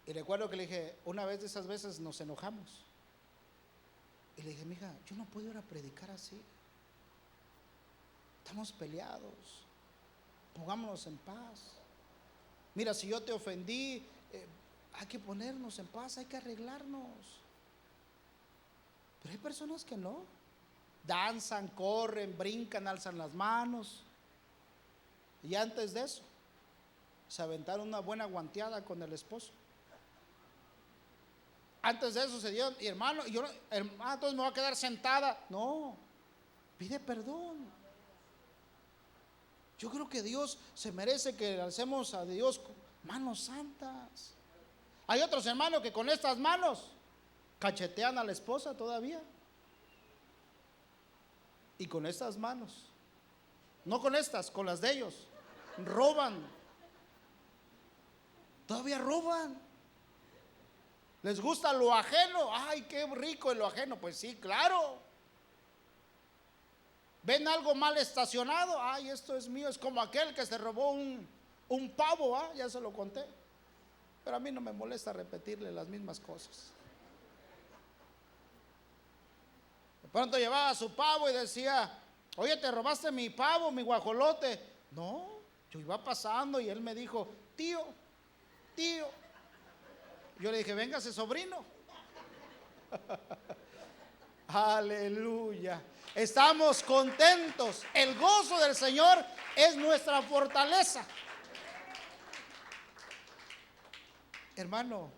Y recuerdo que le dije, una vez de esas veces nos enojamos. Y le dije: mija, yo no puedo ir a predicar así. Estamos peleados. Pongámonos en paz. Mira, si yo te ofendí, hay que ponernos en paz, hay que arreglarnos. Pero hay personas que no. Danzan, corren, brincan, alzan las manos. Y antes de eso, se aventaron una buena guanteada con el esposo. Antes de eso se dio, y hermano, entonces me voy a quedar sentada. No, pide perdón. Yo creo que Dios se merece que le alcemos a Dios manos santas. Hay otros hermanos que con estas manos cachetean a la esposa todavía. Y con estas manos, no con estas, con las de ellos, roban. Todavía roban. ¿Les gusta lo ajeno? Ay, qué rico es lo ajeno. Pues sí, claro. ¿Ven algo mal estacionado? Ay, esto es mío. Es como aquel que se robó un pavo, ya se lo conté. Pero a mí no me molesta repetirle las mismas cosas. De pronto llevaba su pavo y decía: oye, ¿te robaste mi pavo, mi guajolote? No, yo iba pasando y él me dijo: tío. Yo le dije: véngase, sobrino. Aleluya. Estamos contentos. El gozo del Señor es nuestra fortaleza. Hermano,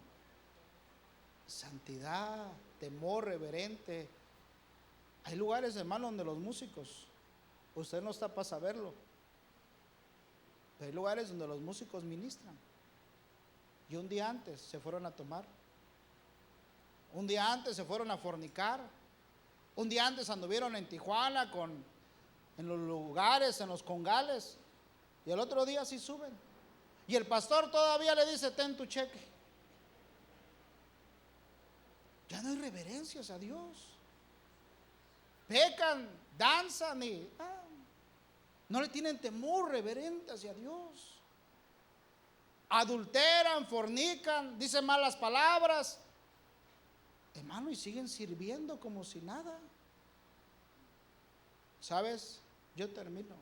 santidad, temor reverente. Hay lugares, hermano, donde los músicos, usted no está para saberlo, pero hay lugares donde los músicos ministran. Y un día antes se fueron a tomar. Un día antes se fueron a fornicar. Un día antes anduvieron en Tijuana en los lugares, en los congales. Y el otro día sí suben. Y el pastor todavía le dice: ten tu cheque. Ya no hay reverencias a Dios. pecan, danzan y no le tienen temor reverente hacia Dios. Adulteran, fornican, dicen malas palabras, hermano, y siguen sirviendo como si nada. ¿Sabes? Yo termino.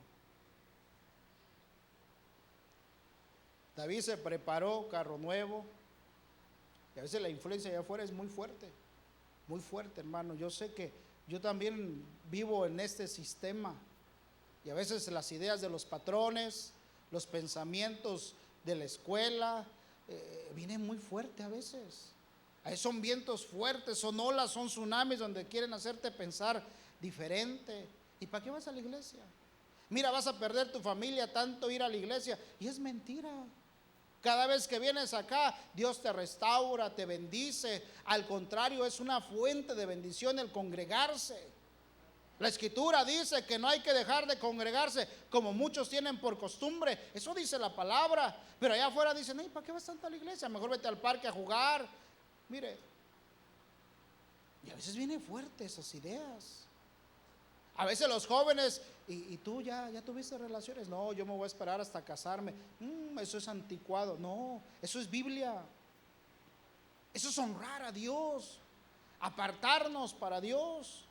David se preparó, carro nuevo, y a veces la influencia allá afuera es muy fuerte, hermano. Yo sé que yo también vivo en este sistema, y a veces las ideas de los patrones, los pensamientos de la escuela, vienen muy fuerte a veces. Ahí son vientos fuertes, son olas, son tsunamis donde quieren hacerte pensar diferente. ¿Y para qué vas a la iglesia? Mira, vas a perder tu familia tanto ir a la iglesia. Y es mentira. Cada vez que vienes acá, Dios te restaura, te bendice. Al contrario, es una fuente de bendición el congregarse. La escritura dice que no hay que dejar de congregarse como muchos tienen por costumbre. Eso dice la palabra. Pero allá afuera dicen, ay, ¿para qué vas tanto a la iglesia? Mejor vete al parque a jugar. Mire, y a veces vienen fuertes esas ideas. A veces los jóvenes, y tú ya tuviste relaciones. No, yo me voy a esperar hasta casarme. Eso es anticuado. No, eso es Biblia. Eso es honrar a Dios, apartarnos para Dios.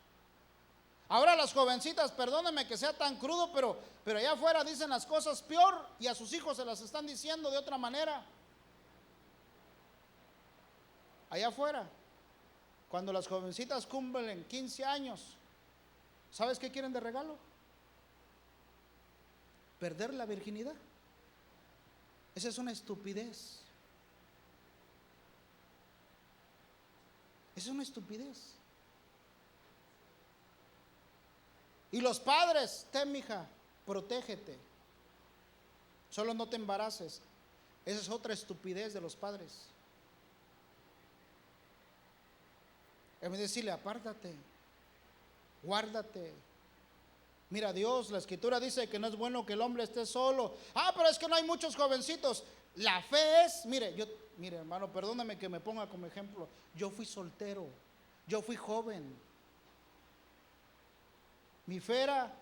Ahora las jovencitas, perdónenme que sea tan crudo, pero allá afuera dicen las cosas peor y a sus hijos se las están diciendo de otra manera. Allá afuera, cuando las jovencitas cumplen 15 años, ¿sabes qué quieren de regalo? Perder la virginidad. Esa es una estupidez. Esa es una estupidez. Y los padres, mija, protégete. Solo no te embaraces. Esa es otra estupidez de los padres. En vez de decirle, apártate, guárdate. Mira, Dios, la escritura dice que no es bueno que el hombre esté solo. Pero es que no hay muchos jovencitos. La fe es, mire, hermano, perdóname que me ponga como ejemplo. Yo fui soltero, yo fui joven. Mi fe era,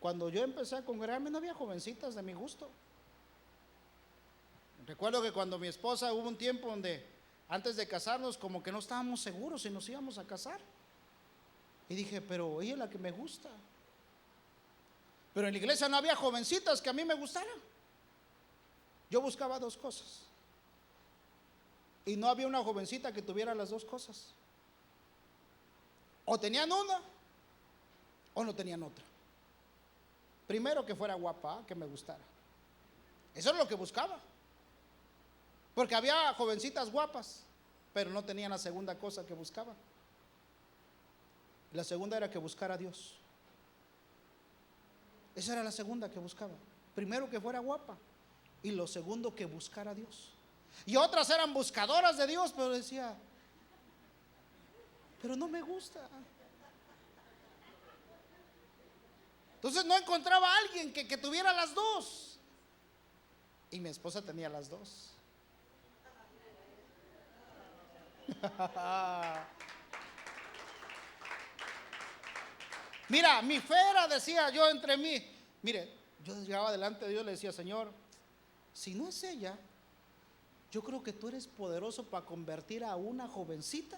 cuando yo empecé a congregarme, no había jovencitas de mi gusto. Recuerdo que cuando mi esposa, hubo un tiempo donde antes de casarnos como que no estábamos seguros si nos íbamos a casar. Y dije, pero ella es la que me gusta. Pero en la iglesia no había jovencitas que a mí me gustaran. Yo buscaba dos cosas. Y no había una jovencita que tuviera las dos cosas. O tenían una o no tenían otra. Primero que fuera guapa, que me gustara. Eso es lo que buscaba. Porque había jovencitas guapas, pero no tenían la segunda cosa que buscaba. La segunda era que buscara a Dios. Esa era la segunda que buscaba. Primero que fuera guapa y lo segundo que buscara a Dios. Y otras eran buscadoras de Dios, pero decía, pero no me gusta. Entonces no encontraba a alguien que tuviera las dos. Y mi esposa tenía las dos. Mira, mi fe era, decía yo entre mí, mire, yo llegaba delante de Dios y le decía, Señor, si no es ella, yo creo que tú eres poderoso para convertir a una jovencita,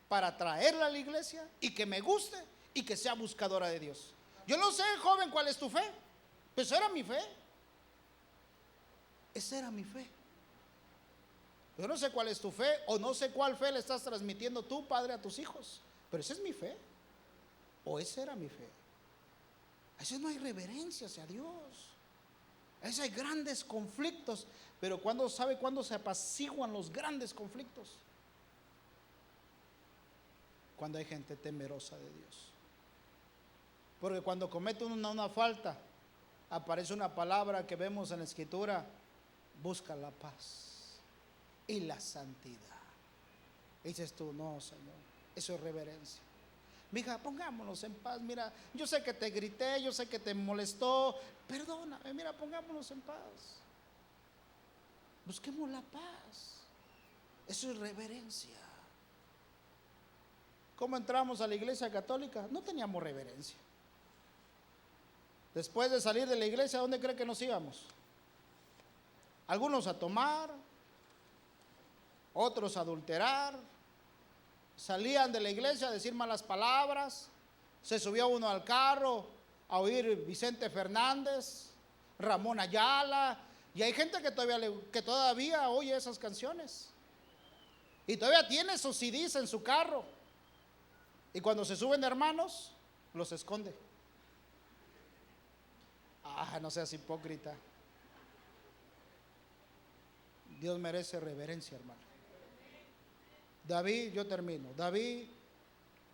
para traerla a la iglesia y que me guste y que sea buscadora de Dios. Yo no sé, joven, cuál es tu fe. Pues esa era mi fe. Esa era mi fe. Yo no sé cuál es tu fe o no sé cuál fe le estás transmitiendo tú, padre, a tus hijos. Pero esa es mi fe. O esa era mi fe. A veces no hay reverencia hacia Dios. A veces hay grandes conflictos. Pero ¿sabe cuándo se apaciguan los grandes conflictos? Cuando hay gente temerosa de Dios. Porque cuando comete una falta, aparece una palabra que vemos en la escritura: busca la paz y la santidad. Y dices tú, no, Señor, eso es reverencia. Mija, pongámonos en paz. Mira, yo sé que te grité, yo sé que te molestó, perdóname, mira, pongámonos en paz. Busquemos la paz. Eso es reverencia. ¿Cómo entramos a la iglesia católica? No teníamos reverencia. Después de salir de la iglesia, ¿a dónde cree que nos íbamos? Algunos a tomar, otros a adulterar. Salían de la iglesia a decir malas palabras. Se subía uno al carro a oír Vicente Fernández, Ramón Ayala. Y hay gente que todavía oye esas canciones. Y todavía tiene sus CDs en su carro. Y cuando se suben hermanos, los esconde. No seas hipócrita. Dios merece reverencia, hermano. David, yo termino. David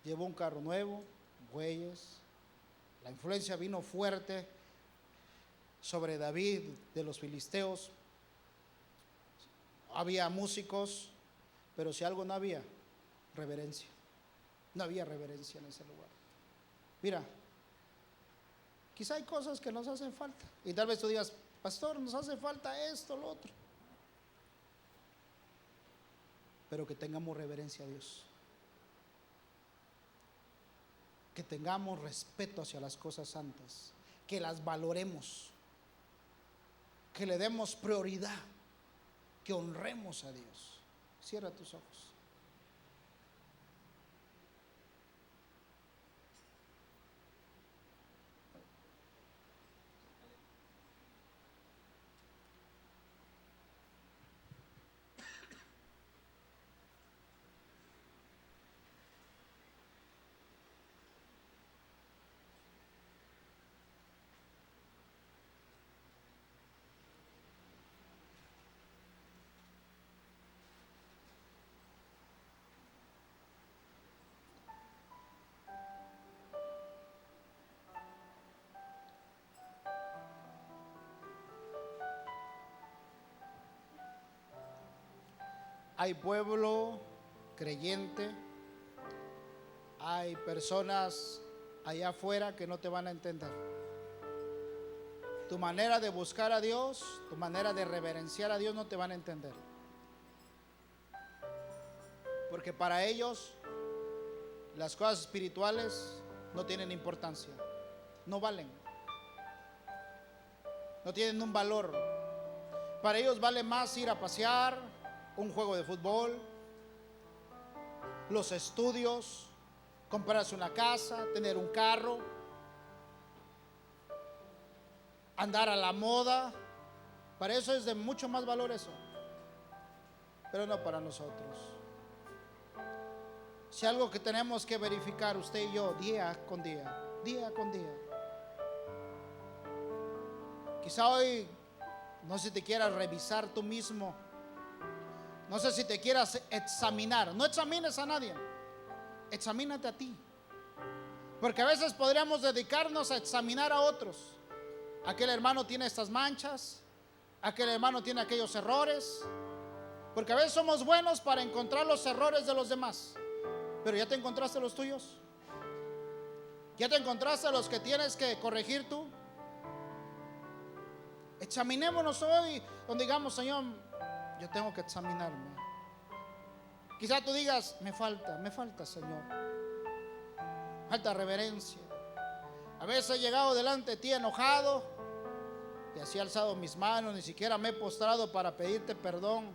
llevó un carro nuevo, bueyes. La influencia vino fuerte sobre David de los filisteos. Había músicos, pero si algo no había, reverencia. No había reverencia en ese lugar. Mira, quizá hay cosas que nos hacen falta. Y tal vez tú digas, pastor, nos hace falta esto, lo otro. Pero que tengamos reverencia a Dios. Que tengamos respeto hacia las cosas santas. Que las valoremos. Que le demos prioridad. Que honremos a Dios. Cierra tus ojos. Hay pueblo creyente, hay personas allá afuera que no te van a entender. Tu manera de buscar a Dios, tu manera de reverenciar a Dios no te van a entender. Porque para ellos las cosas espirituales no tienen importancia, no valen, no tienen un valor. Para ellos vale más ir a pasear, un juego de fútbol, los estudios, comprarse una casa, tener un carro, andar a la moda. Para eso es de mucho más valor eso, pero no para nosotros. Si algo que tenemos que verificar usted y yo día con día, día con día. Quizá hoy no sé si te quieras revisar tú mismo. No sé si te quieras examinar. No examines a nadie, examínate a ti. Porque a veces podríamos dedicarnos a examinar a otros. Aquel hermano tiene estas manchas, aquel hermano tiene aquellos errores. Porque a veces somos buenos para encontrar los errores de los demás. Pero ¿ya te encontraste los tuyos? ¿Ya te encontraste los que tienes que corregir tú? Examinémonos hoy, donde digamos, Señor, yo tengo que examinarme. Quizá tú digas, me falta, Señor. Falta reverencia. A veces he llegado delante de ti enojado y así he alzado mis manos, ni siquiera me he postrado para pedirte perdón.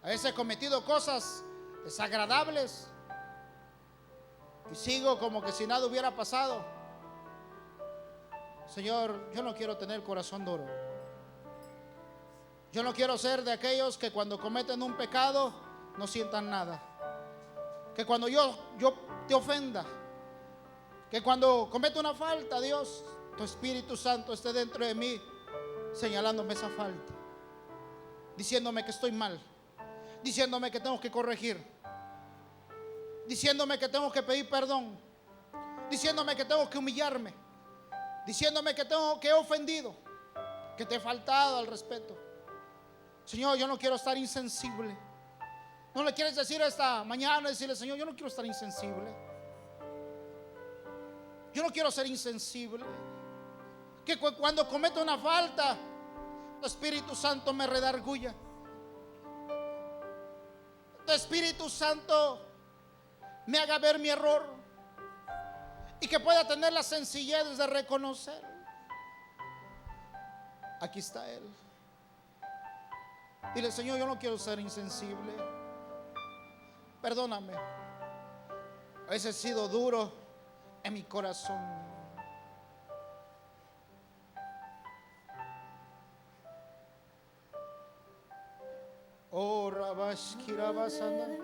A veces he cometido cosas desagradables y sigo como que si nada hubiera pasado. Señor, yo no quiero tener corazón duro. Yo no quiero ser de aquellos que cuando cometen un pecado no sientan nada. Que cuando yo te ofenda, que cuando cometo una falta, Dios, tu Espíritu Santo esté dentro de mí señalándome esa falta, diciéndome que estoy mal, diciéndome que tengo que corregir, diciéndome que tengo que pedir perdón, diciéndome que tengo que humillarme, diciéndome que he ofendido, que te he faltado al respeto. Señor, yo no quiero estar insensible. ¿No le quieres decir esta mañana, decirle, Señor, yo no quiero estar insensible? Yo no quiero ser insensible. Que cuando cometo una falta, tu Espíritu Santo me redarguya. Tu Espíritu Santo me haga ver mi error y que pueda tener la sencillez de reconocer. Aquí está Él. Dile: Señor, yo no quiero ser insensible. Perdóname. A veces he sido duro en mi corazón. Oh, Rabash Kirabasana.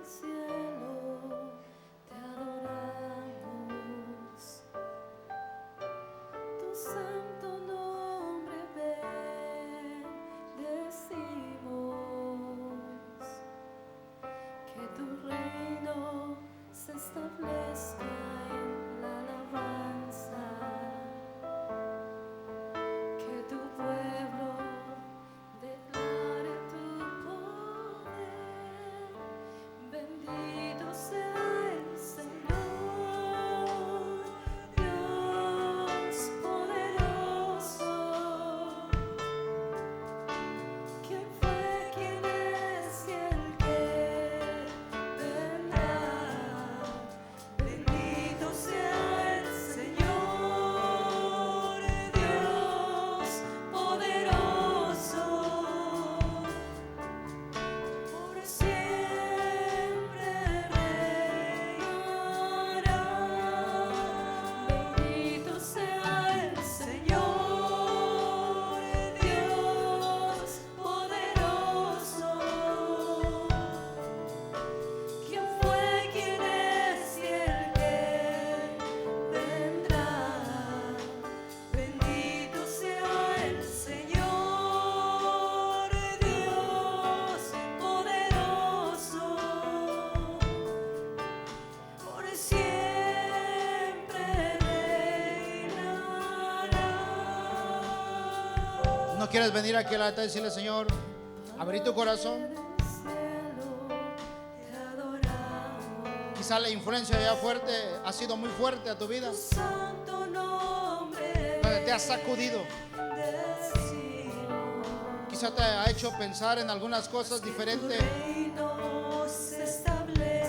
¿No quieres venir aquí al altar y decirle: Señor, abrí tu corazón? Quizá la influencia ya fuerte ha sido muy fuerte a tu vida, donde te ha sacudido. Quizá te ha hecho pensar en algunas cosas diferentes.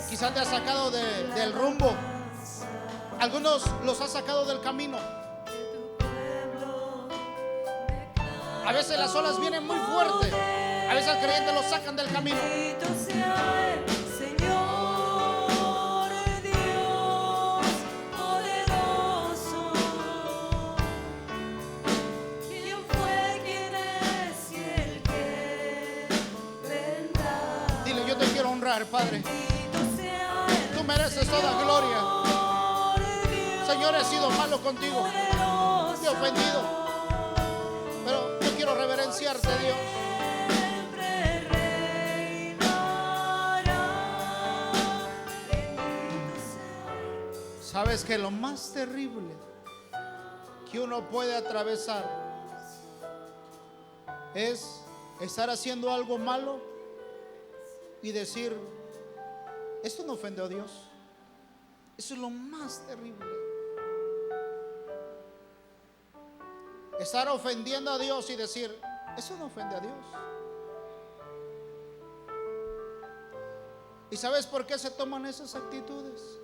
Quizá te ha sacado del rumbo. Algunos los ha sacado del camino. A veces las olas vienen muy fuertes. A veces al creyente lo sacan del camino. Dile: yo te quiero honrar, Padre. Tú mereces toda gloria. Señor, he sido malo contigo. Te he ofendido. Pero yo quiero reverenciarte, Dios. Sabes que lo más terrible que uno puede atravesar es estar haciendo algo malo y decir: esto no ofende a Dios. Eso es lo más terrible. Estar ofendiendo a Dios y decir: eso no ofende a Dios. ¿Y sabes por qué se toman esas actitudes?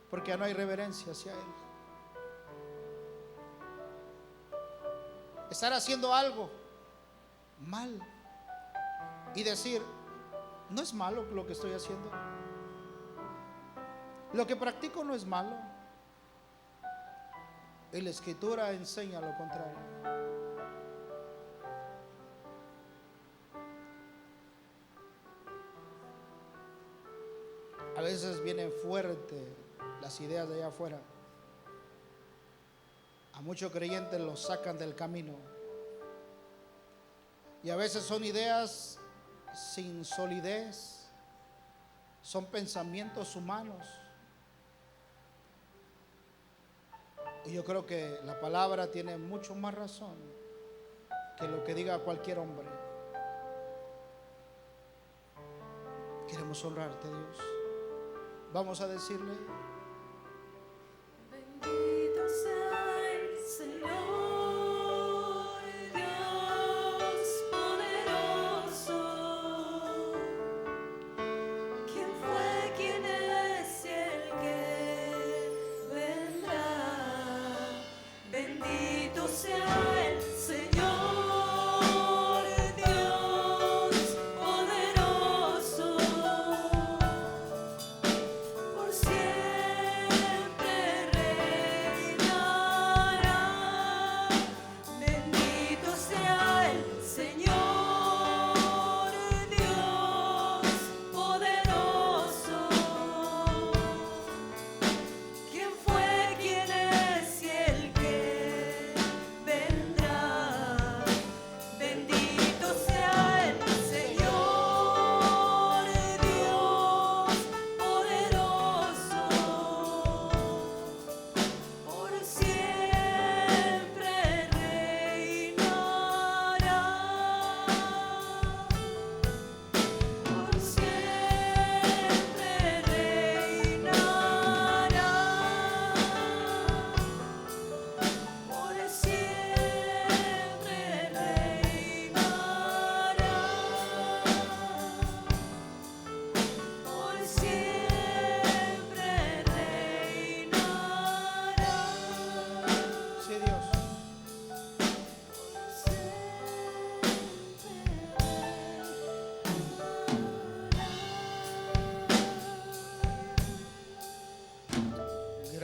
Porque ya no hay reverencia hacia Él. Estar haciendo algo mal y decir: no es malo lo que estoy haciendo. Lo que practico no es malo. Y la Escritura enseña lo contrario. A veces vienen fuertes las ideas de allá afuera. A muchos creyentes los sacan del camino. Y a veces son ideas sin solidez. Son pensamientos humanos. Y yo creo que la palabra tiene mucho más razón que lo que diga cualquier hombre. Queremos honrarte, Dios. Vamos a decirle: bendito sea el Señor, Dios poderoso. ¿Quién fue, quién es y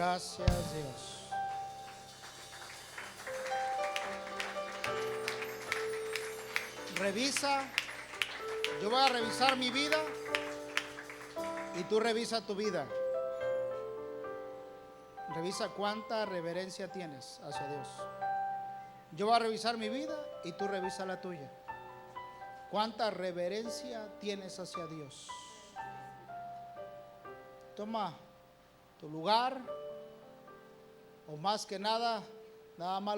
Gracias, Dios. Revisa. Yo voy a revisar mi vida y tú revisa tu vida. Revisa cuánta reverencia tienes hacia Dios. Yo voy a revisar mi vida y tú revisa la tuya. ¿Cuánta reverencia tienes hacia Dios? Toma tu lugar, o más que nada, nada más